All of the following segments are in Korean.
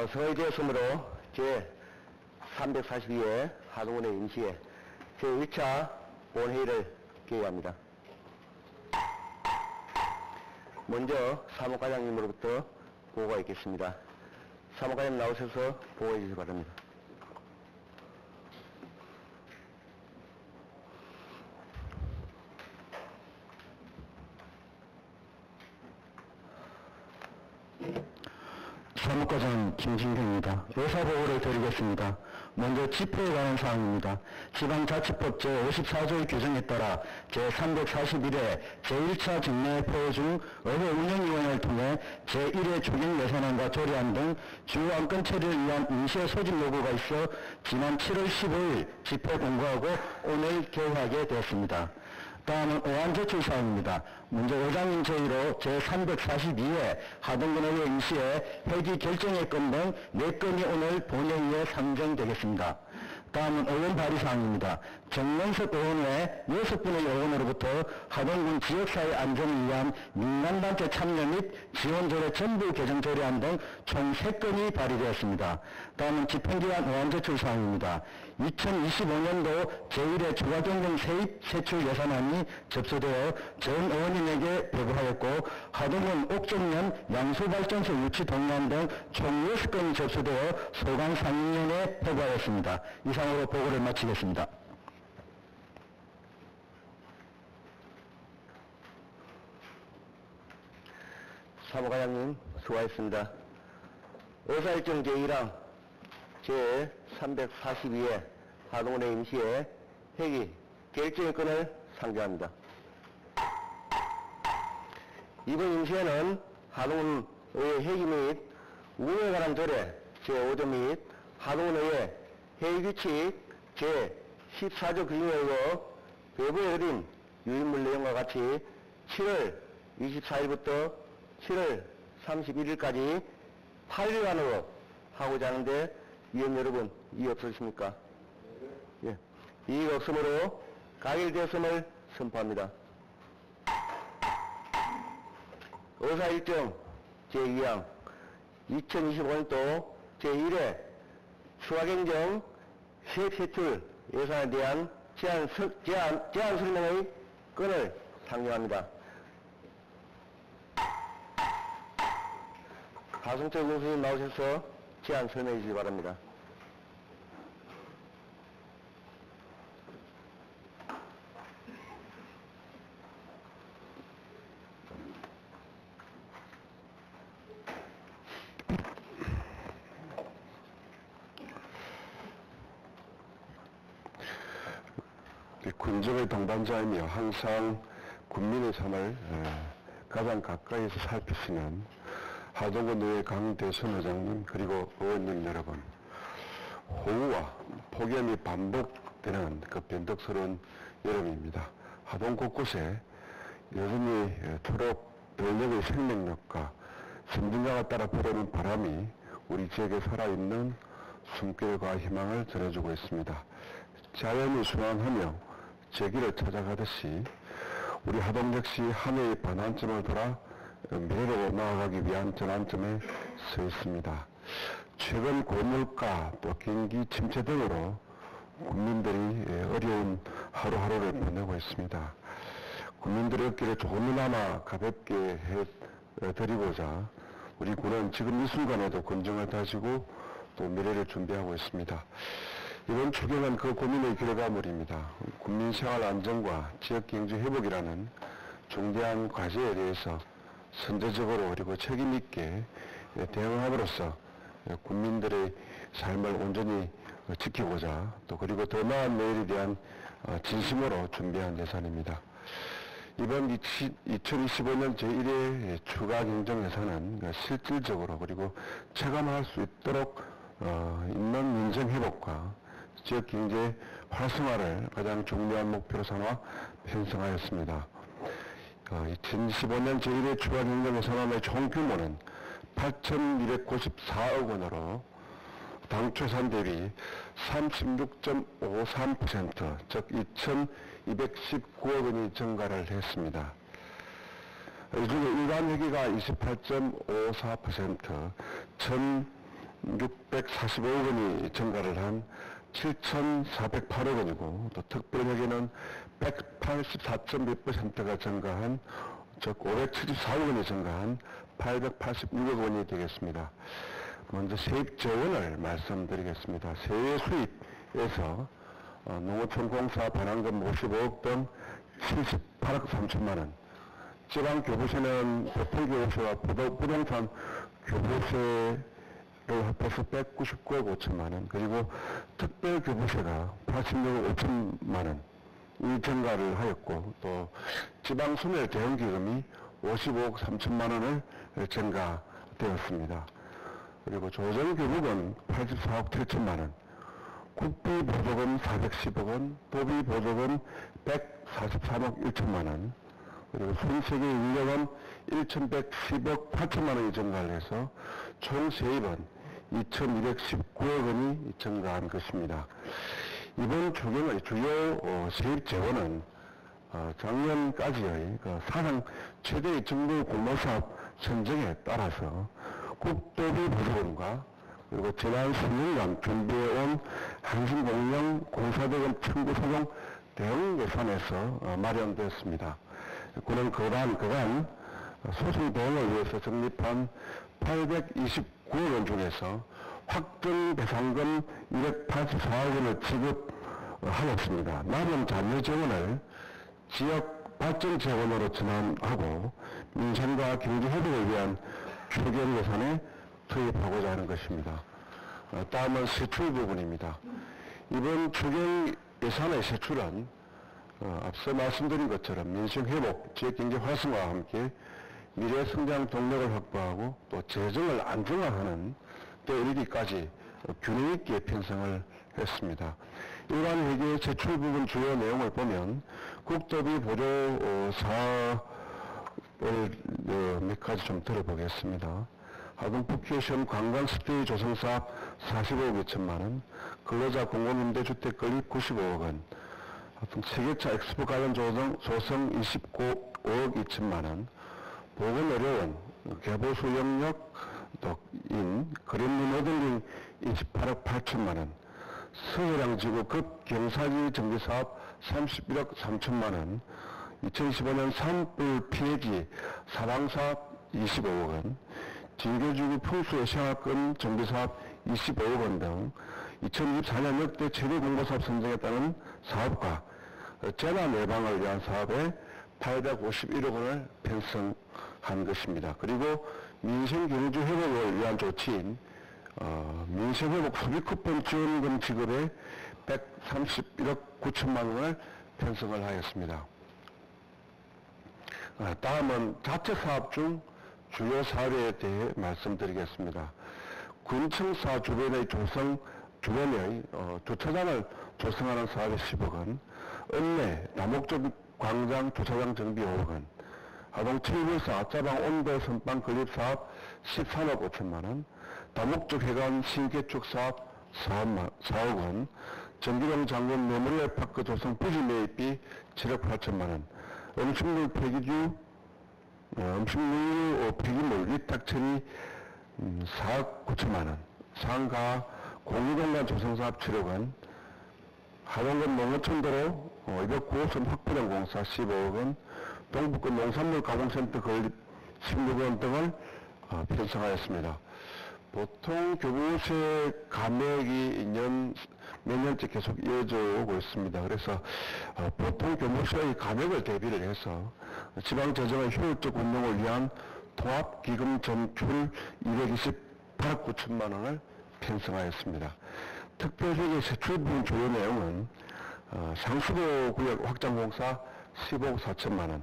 성의되었으므로 제342회 하동원회 임시회 제1차 본회의를 개의합니다. 먼저 사무과장님으로부터 보고가 있겠습니다. 사무과장님 나오셔서 보고해 주시기 바랍니다. 사무과장 김진경입니다. 의사보고를 드리겠습니다. 먼저 집회에 관한 사항입니다. 지방자치법 제54조의 규정에 따라 제341회 제1차 직내회의 중 의회 운영위원회를 통해 제1회 추경 예산안과 조례안 등 주요 안건 처리를 위한 임시회 소집 요구가 있어 지난 7월 15일 집회 공고하고 오늘 개회하게 되었습니다. 다음은 의안제출사항입니다. 먼저 의장님 제의로 제342회 하동군의회 임시회 회기 결정의 건 등 4건이 오늘 본회의에 상정되겠습니다. 다음은 의원 발의사항입니다. 정명석 의원 외 6분의 의원으로부터 하동군 지역사회 안전을 위한 민간단체 참여 및 지원조례 전부 개정 조례안 등 총 3건이 발의되었습니다. 다음은 집행기관 의안제출사항입니다. 2025년도 제1회 추가경정 세입 세출 예산안이 접수되어 전 의원님에게 배부하였고 하동군 옥정면 양수발전소 유치 동의안 등 총 6건이 접수되어 소관상임위원회에 배부하였습니다. 이상으로 보고를 마치겠습니다. 사무과장님 수고하셨습니다. 의사일정 제1항 제342회 하동원회 임시회 회기 결정의 건을 상정합니다. 이번 임시회는 하동원의회 회기 및 운영에 관한 조례 제5조 및 하동원의회 회의규칙 제14조 규정에 의거 배부에 드린 유인물 내용과 같이 7월 24일부터 7월 31일까지 8일간으로 하고자 하는데 위원 여러분 이의 없으십니까? 예. 이의가 없으므로 가결되었음을 선포합니다. 의사일정 제2항 2025년도 제1회 추가경정 세입세출 예산에 대한 제안 설명의 건을 상정합니다. 하승철 교수님 나오셔서 제안 설명해 주시기 바랍니다. 군정의 동반자이며 항상 국민의 삶을 가장 가까이에서 살피시는 하동군의회 강대선 의장님 그리고 의원님 여러분, 호우와 폭염이 반복되는 그 변덕스러운 여름입니다. 하동 곳곳에 여전히 초록 별력의 생명력과 선진가가 따라 불어오는 바람이 우리 지역에 살아있는 숨결과 희망을 전해주고 있습니다. 자연이 순환하며 제기를 찾아가듯이 우리 하동 역시 한 해의 반환점을 돌아 미래로 나아가기 위한 전환점에 서 있습니다. 최근 고물가 또 경기 침체 등으로 국민들이 어려운 하루하루를 보내고 있습니다. 국민들의 어깨를 조금이나마 가볍게 해드리고자 우리 군은 지금 이 순간에도 군정을 다지고 또 미래를 준비하고 있습니다. 이번 추경은 그 고민의 결과물입니다. 국민생활 안정과 지역경제 회복이라는 중대한 과제에 대해서 선제적으로 그리고 책임있게 대응함으로써 국민들의 삶을 온전히 지키고자 또 그리고 더 나은 내일에 대한 진심으로 준비한 예산입니다. 이번 2025년 제1회 추가 경정 예산은 실질적으로 그리고 체감할 수 있도록 인명 민생 회복과 지역경제 활성화를 가장 중요한 목표로 삼아 편성하였습니다. 2015년 제1회 추가 경정 예산안의 총 규모는 8,294억 원으로 당초 예산 대비 36.53%, 즉 2,219억 원이 증가를 했습니다. 이 중에 일반 회계가 28.54%, 645억 원이 증가를 한 7,408억 원이고, 또 특별회계는 184.2%가 증가한, 즉 574억 원이 증가한 886억 원이 되겠습니다. 먼저 세입 재원을 말씀드리겠습니다. 세외 수입에서 농어촌공사 반환금 55억 등 78억 3천만 원, 지방교부세는 보통교부세와 부동산 교부세를 합해서 199억 5천만 원, 그리고 특별교부세가 86억 5천만 원이 증가를 하였고, 또 지방소멸 대응기금이 55억 3천만 원을 증가되었습니다. 그리고 조정교부금 84억 7천만 원, 국비보조금 410억 원, 도비보조금 143억 1천만 원, 그리고 손세계 인력은 1,110억 8천만 원이 증가를 해서 총 세입은 2,219억 원이 증가한 것입니다. 이번 추경의 주요 세입 재원은 작년까지의 사상 최대의 정부 공모사업 선정에 따라서 국도비 보조금과 그리고 지난 수년간 준비해온 한신공영 공사대금 청구 소송 대응 예산에서 마련됐습니다. 그는 그간 소송 대응을 위해서 적립한 829억 원 중에서 확정 배상금 284억 원을 지급하였습니다. 남은 잔여 재원을 지역 발전 재원으로 전환하고 민생과 경제 회복을 위한 추경 예산에 투입하고자 하는 것입니다. 다음은 세출 부분입니다. 이번 추경 예산의 세출은 앞서 말씀드린 것처럼 민생회복, 지역경제 활성화와 함께 미래성장 동력을 확보하고 또 재정을 안정화하는 때 이르기까지 균형 있게 편성을 했습니다. 일반 회계의 제출 부분 주요 내용을 보면 국도비 보조 사업을 몇 가지 좀 들어보겠습니다. 하동푸케이션 관광스테이 조성사업 45억 2천만 원, 근로자 공공임대주택 건립 95억 원, 세계차 엑스포 관련 조성 29억 2천만 원, 보건의료원, 개보수 영역, 그린문 모델링 28억 8천만 원, 서해랑지구 급경사지 정비사업 31억 3천만 원, 2015년 산불 피해지 사방사업 25억 원, 진교지구 풍수의 생활권 정비사업 25억 원 등 2024년 역대 최대 공모사업 선정에 따른 사업과 재난 예방을 위한 사업에 851억 원을 편성한 것입니다. 그리고 민생경제 회복을 위한 조치인 민생회복 소비쿠폰 지원금 지급에 131억 9천만 원을 편성을 하였습니다. 다음은 자체사업 중 주요 사례에 대해 말씀드리겠습니다. 군청사 주변의 주차장을 조성하는 사업에 10억 원, 읍내 다목적 광장 주차장 정비 5억 원, 하동 7불사 아짜방 온도 선방 건립 사업 13억 5천만 원, 다목적 해관 신개축 사업 4억 원, 정기동 장군 메모리얼파크 조성 부지 매입비 7억 8천만 원, 음식물 폐기물 위탁 처리 4억 9천만 원, 상가 공유공간 조성사업 7억 원, 하동군 농어촌도로 209호선 확보된 공사 15억 원, 동북권 농산물 가공센터 건립 16억 원 등을 편성하였습니다. 보통 교부세 감액이 몇 년째 계속 이어져 오고 있습니다. 그래서 보통 교부세의 감액을 대비를 해서 지방재정의 효율적 운영을 위한 통합기금 점출 228억 9천만 원을 편성하였습니다. 특별회계 세출 부분 주요 내용은 상수도 구역 확장공사 15억 4천만 원,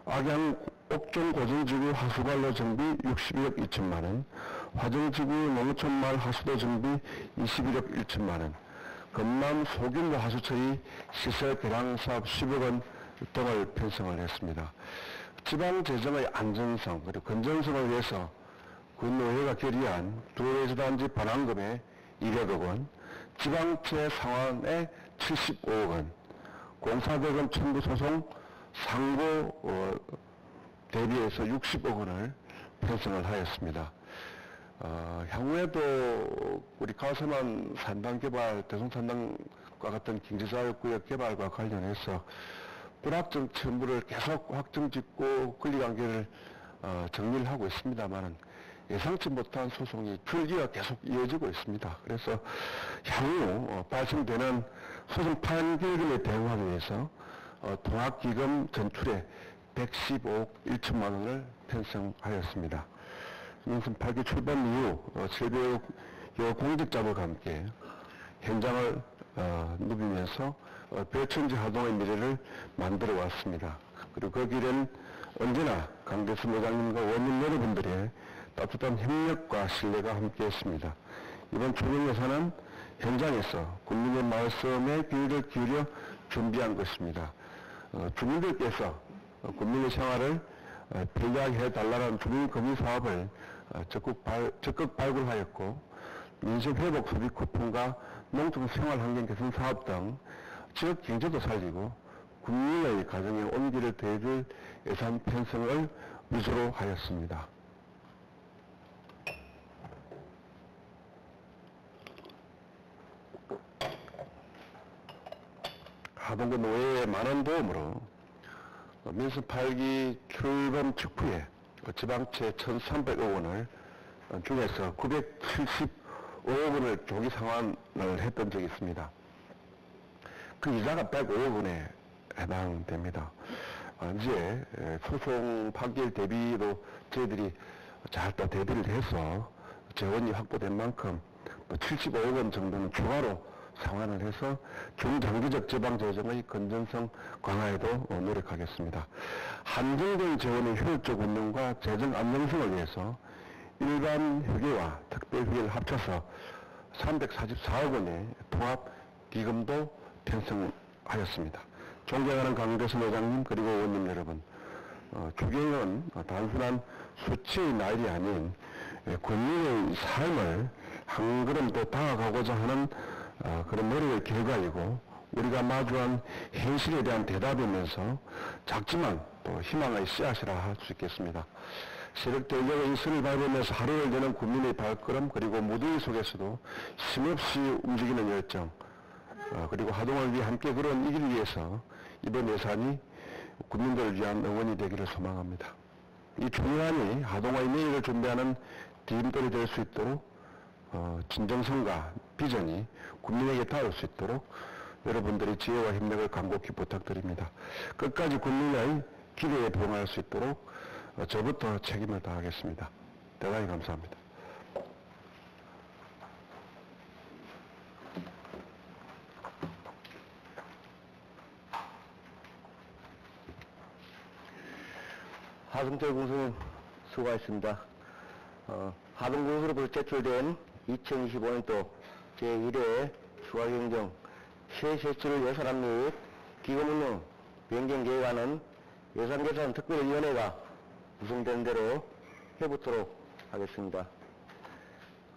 악양 옥종 고정지구 하수관로 정비 62억 2천만 원, 화정지구 농어촌마을 하수도 정비 21억 1천만 원, 금남 소규모 하수처리 시설 개량 사업 10억 원 등을 편성을 했습니다. 지방재정의 안전성 그리고 건전성을 위해서 군의회가 결의한 두레지단지 반환금에 200억 원, 지방채 상환에 75억 원, 공사대금 청구 소송 상고 대비해서 60억 원을 편성을 하였습니다. 향후에도 우리 가서만 산당 개발, 대송 산당과 같은 경제자유구역 개발과 관련해서 불확정 처분을 계속 확정짓고 권리관계를 정리를 하고 있습니다만은 예상치 못한 소송이 줄기가 계속 이어지고 있습니다. 그래서 향후 발생되는 소송 판결금에 대응하기 위해서 통합기금 전출에 115억 1천만 원을 편성하였습니다. 민선 8기 출범 이후 700여 공직자들과 함께 현장을 누비면서 별천지 하동의 미래를 만들어 왔습니다. 그리고 그 길은 언제나 강대수 회장님과 원님 여러분들의 따뜻한 협력과 신뢰가 함께했습니다. 이번 추경 예산은 현장에서 국민의 말씀에 귀를 기울여 준비한 것입니다. 주민들께서 국민의 생활을 편리하게 해달라는 주민금융 사업을 적극 발굴하였고 민생회복 소비 쿠폰과 농촌 생활환경 개선 사업 등 지역 경제도 살리고 국민의 가정에 온기를 더해줄 예산 편성을 위주로 하였습니다. 하동구 노회의 많은 도움으로 민선 8기 출범 직후에 지방채 1,300억 원을 중에서 975억 원을 조기 상환을 했던 적이 있습니다. 그 이자가 105억 원에 해당됩니다. 이제 소송 판결 대비로 저희들이 잘 또 대비를 해서 재원이 확보된 만큼 75억 원 정도는 추가로 상환을 해서 중장기적 지방재정의 건전성 강화에도 노력하겠습니다. 한정된 재원의 효율적 운영과 재정 안정성을 위해서 일반 회계와 특별 회계를 합쳐서 344억 원의 통합기금도 편성하였습니다. 존경하는 강대선 회장님 그리고 의원님 여러분, 추경은 단순한 수치의 나일이 아닌 국민의 삶을 한 걸음 더 다가가고자 하는 그런 노력의 결과이고 우리가 마주한 현실에 대한 대답이면서 작지만 또 희망의 씨앗이라 할 수 있겠습니다. 세력대적의 이슬을 밟으면서 하루를 여는 국민의 발걸음 그리고 무더위 속에서도 쉼없이 움직이는 열정 그리고 하동을 위해 함께 걸어온 이 길을 위해서 이번 예산이 국민들을 위한 응원이 되기를 소망합니다. 이 중요한이 하동의 내일을 준비하는 디딤돌이 될 수 있도록 진정성과 비전이 국민에게 닿을 수 있도록 여러분들의 지혜와 협력을 간곡히 부탁드립니다. 끝까지 국민의 기대에 부응할 수 있도록 저부터 책임을 다하겠습니다. 대단히 감사합니다. 하승철 군수님 수고하셨습니다. 하동군수로부터 제출된 2025년도 제1회 추가경정 세세출을 예산안 및 기금운용 변경계획안은 예산계산특별위원회가 구성된 대로 해보도록 하겠습니다.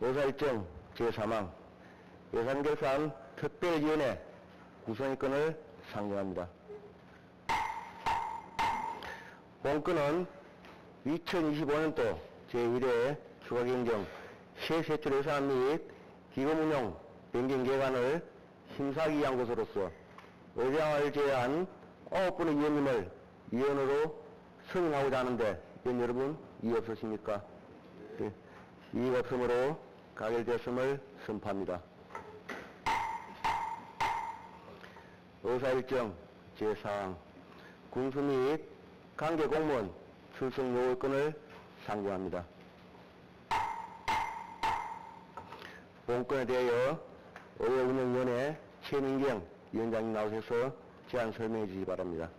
의사일정 제3항 예산계산 특별위원회 구성의건을 상정합니다. 본건은 2025년도 제1회 추가경정 세세출 예산안 및 기금운용 변경계획안을 심사기한 것으로서 의장을 제외한 9분의 위원님을 위원으로 선임하고자 하는데 위원 여러분 이의 없으십니까? 네. 이의가 없으므로 가결되었음을 선포합니다. 의사일정 제4항 군수 및 관계공무원 출석 요구권을 상정합니다. 본건에 대하여 의회운영위원회 최민경 위원장님 나오셔서 제안 설명해 주시기 바랍니다.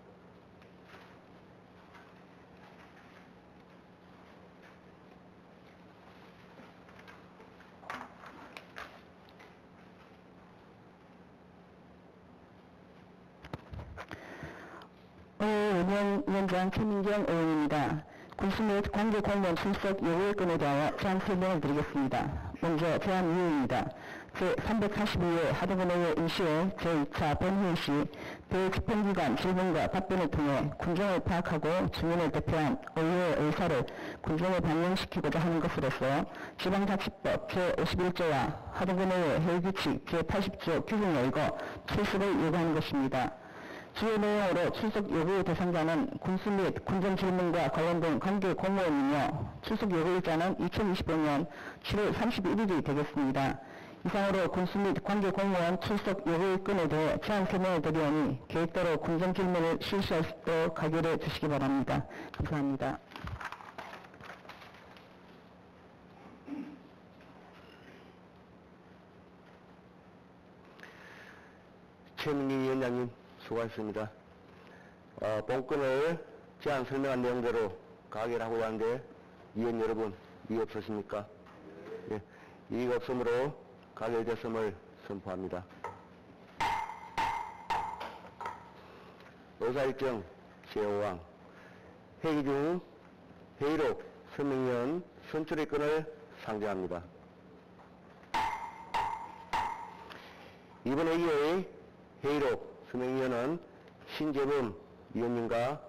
위원장 최민경 의원입니다. 군수 및 관계 공무원 출석 요구의 건에 대하여 제안 설명을 드리겠습니다. 먼저 제안 이유입니다. 제342회 하동군의회 임시회 제2차 본회의 시 대집행기관 질문과 답변을 통해 군정을 파악하고 주민을 대표한 의회의 의사를 군정에 반영시키고자 하는 것으로서 지방자치법 제51조와 하동군의회 회의규칙 제80조 규정에 의거 출석을 요구하는 것입니다. 주요 내용으로 출석 요구 대상자는 군수 및 군정 질문과 관련된 관계 공무원이며 출석 요구일자는 2025년 7월 31일이 되겠습니다. 이상으로 군수 및 관계 공무원 출석 요구일건에 대해 제안 설명을 드리오니 계획대로 군정 질문을 실시할 수 있도록 가결해 주시기 바랍니다. 감사합니다. 최민희 위원장님 수고하셨습니다. 본건을 제안 설명한 내용대로 가결하고자 하는데 위원 여러분 이의 없으십니까? 예, 이의가 없으므로 가결됐음을 선포합니다. 의사일정 제5항 회의 중 회의록 서명연 선출의 건을 상정합니다. 이번 회의의 회의록 서명위원은 신재범 위원님과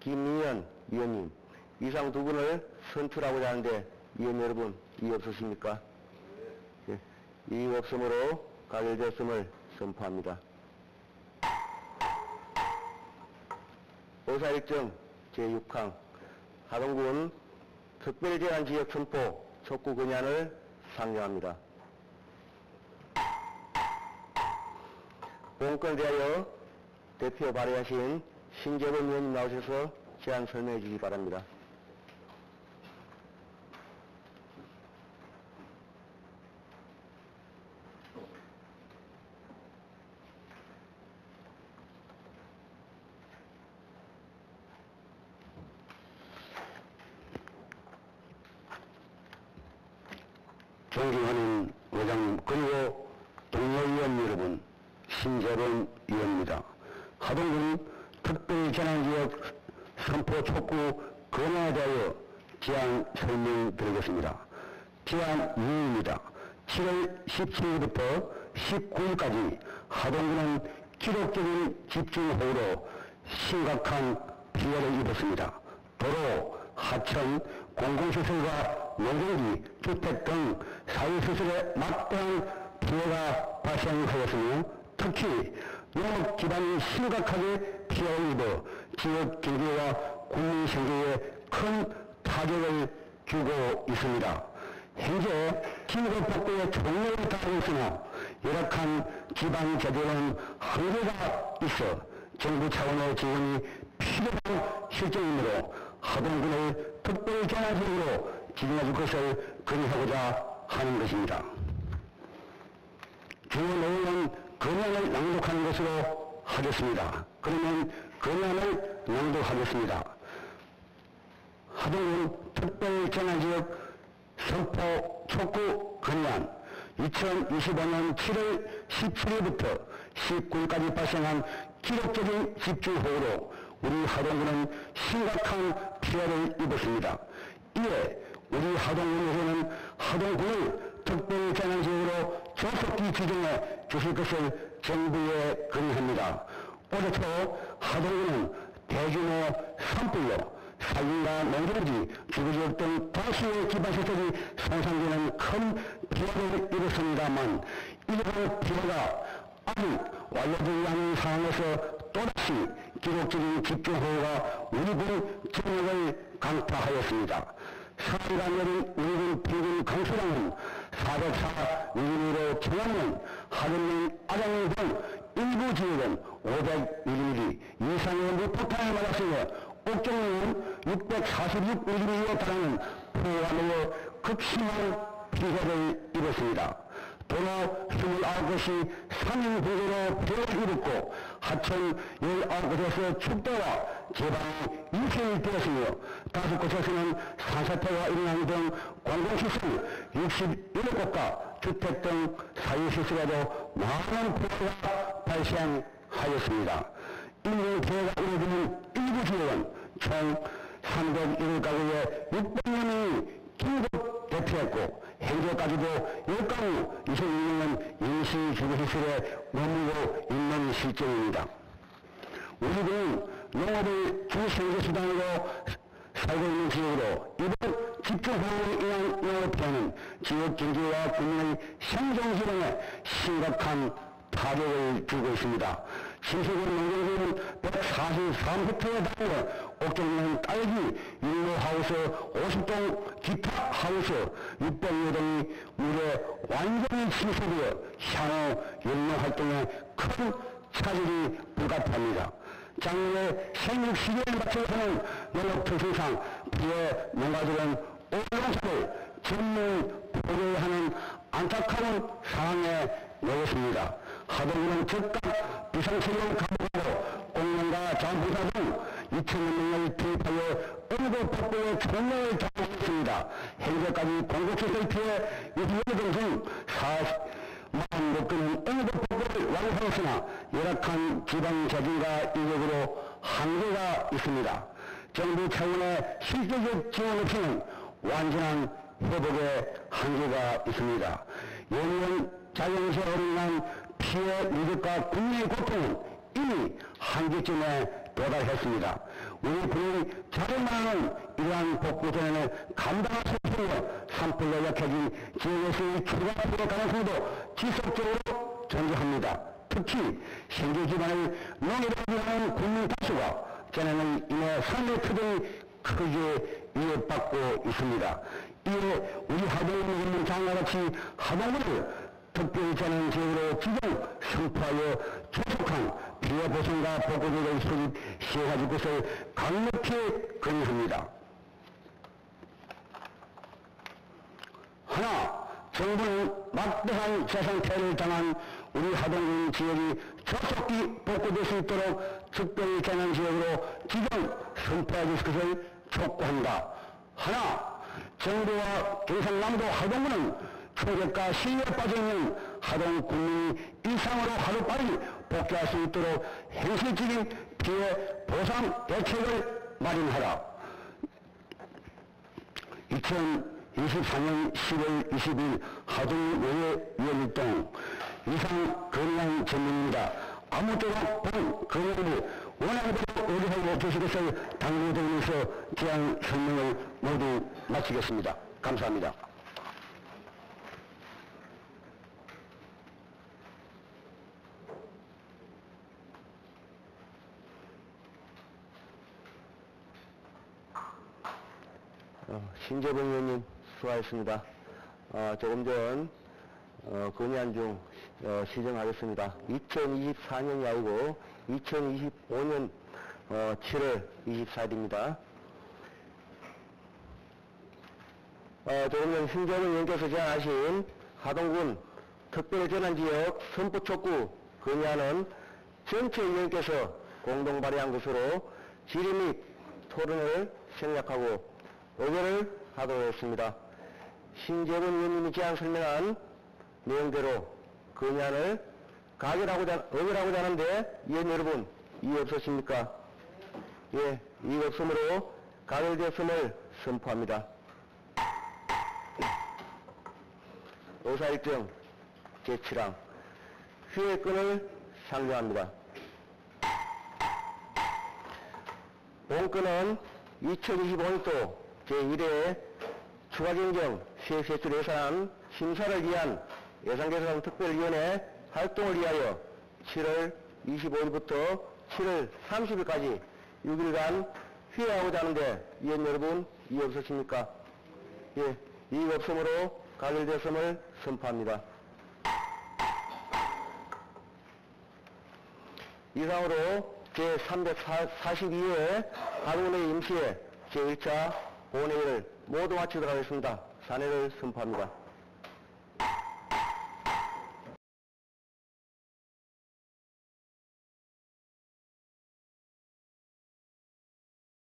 김민현 위원님 이상 두 분을 선출하고자 하는데 위원 여러분 이의 없으십니까? 예, 이의 없으므로 가결됐음을 선포합니다. 의사일정 제6항 하동군 특별제한지역 선포 촉구 건의안을 상정합니다. 본건에 대하여 대표 발의하신 신재범 의원님 나오셔서 제안 설명해 주시기 바랍니다. 존경하는 의장님 그리고 동료위원 여러분, 신재범 위원입니다. 하동군 특별재난지역 선포 촉구 건의에 대하여 제안 설명드리겠습니다. 제안 이유입니다. 7월 17일부터 19일까지 하동군은 기록적인 집중호우로 심각한 피해를 입었습니다. 도로, 하천, 공공시설과 노동기, 주택 등 사회시설에 막대한 피해가 발생하였으며 특히 농업 기반이 심각하게 피해를 입어 지역 경제와 국민 생계에 큰 타격을 주고 있습니다. 현재 긴급복구에 총력을 다하고 있으나 열악한 지방 재정은 한계가 있어 정부 차원의 지원이 필요한 실정이므로 하동군을 특별재난지역으로 지정해줄 것을 건의하고자 하는 것입니다. 주요 내용은 건의안을 낭독하는 것으로 하겠습니다. 그러면 건의안을 낭독하겠습니다. 하동군 특별재난지역 선포 촉구 건의안 2025년 7월 17일부터 19일까지 발생한 기록적인 집중호우로 우리 하동군은 심각한 피해를 입었습니다. 이에 우리 하동군에서는 하동군을 특별재난지역으로 조속히 지정해 주실 것을 정부에 건의합니다. 올해 초 하동군은 대규모 산불로 산림과 농경지, 주거지역 등 도시의 기반시설이 손상되는 큰 피해를 입었습니다만 이러한 피해가 아직 완료되지 않은 상황에서 또다시 기록적인 집중호우가 우리 군 전역을 강타하였습니다. 4일간 내린 우리 군 평균 강수량은 404mm로 청양면, 하동면, 아장면 등 일부 지역은 500mm 이상의 물폭탄을 맞았으며 옥정면은 646mm에 달하는 폭우로 극심한 피해를 입었습니다. 도로 29곳이 산림붕괴로 피해를 입었고 하천 19곳에서 축대와 제방이 유실되었으며 5곳에서는 산사태가 일어나는 등 관공시설 67곳과 주택 등 사유시설에도 많은 피해가 발생하였습니다. 인명 피해가 이루어지는 일부 지역은 총 301가구에 600명이 긴급 대피했고 현재까지도 10가구 26년 임시주거시설에 머물고 있는 실정입니다. 우리들은 농업을 주생계수단으로 살고 있는 지역으로 이번 집중호우로 인한 영업을 피하는 지역 경제와 국민의 생존 기반에 심각한 타격을 주고 있습니다. 신세계 농경지는 143헥타르에 달하며 옥정면 딸기, 율로하우스, 50동 기타 하우스, 600여 동이 무려 완전히 침수되어 향후 영농활동에 큰 차질이 불가피합니다. 작년에 생육 시기에 맞춰서는 농업특성상 피해 농가들은 올농사를 전면 포기해야 하는 안타까운 상황에 놓였습니다. 하동군은 즉각 비상처리를 감독하고 공농가 자원봉사 등 2,000여 명을 투입하여 응급복구의 총력을 다하고 있습니다. 현재까지 공급시설 피해 62명 중 46건은 응급복구를 완료하였으나 열악한 지방자진과 인력으로 한계가 있습니다. 정부 차원의 실질적 지원 없이는 완전한 회복의 한계가 있습니다. 연이은 자연재해로 인한 피해 누적과 국민의 고통은 이미 한계점에 도달했습니다. 우리 국민이 자존만은 이러한 복구전환을 감당할 수 없으며 산불로 약해진 지역에서의 추가 피해 가능성도 지속적으로 존재합니다. 특히 생계 기반의 농업을 위한 국민 다수가 전환을 인해 삶의 표정이 크게 위협받고 있습니다. 이에 우리 하동군 장과같이 하동군을 특별히 전환 지역으로 지정 선포하여 조속한 피해 보상과 복구제도의 수립 시행하실 것을 강력히 건의합니다. 하나, 정부는 막대한 재산 피해를 당한 우리 하동군 지역이 조속히 복구될 수 있도록 특별히 전환 지역으로 지정 선포해 주실 것을 촉구한다. 하나, 정부와 경상남도 하동군은 충격과 시위에 빠져있는 하동 국민이 일상으로 하루빨리 복귀할 수 있도록 현실적인 피해 보상 대책을 마련하라. 2024년 10월 20일 하동의회위원일동 이상 건의안 전문입니다. 아무쪼록 본 건의를 원하대로 의뢰하고 계실 것을 당부드리면서 제안 설명을 모두 마치겠습니다. 감사합니다. 신재봉 의원님 수고하셨습니다. 조금 전 건의안 중 시정하겠습니다. 2024년이 아니고 2025년 7월 24일입니다. 조금 전 신재봉 의원께서 제안하신 하동군 특별전환지역 선포 촉구 건의안은 전체 의원께서 공동 발의한 것으로 질의 및 토론을 생략하고 의결을 하도록 했습니다. 신재원 의원님이 제안 설명한 내용대로 건의안을 의결하고자 하는데 의원 여러분 이해 없으십니까? 예, 이의 없음으로 가결되었음을 선포합니다. 의사일정 제7항 휴회권을 상정합니다. 본건은 2025년도 제1회 추가경정 세액세출 예산 심사를 위한 예산계산 특별위원회 활동을 위하여 7월 25일부터 7월 30일까지 6일간 휴회하고자 하는데 위원 여러분 이해 없으십니까? 예, 이의 없음으로 가결되었음을 선포합니다. 이상으로 제342회 하동의 임시회 제1차 본회의를 모두 마치도록 하겠습니다. 산회를 선포합니다.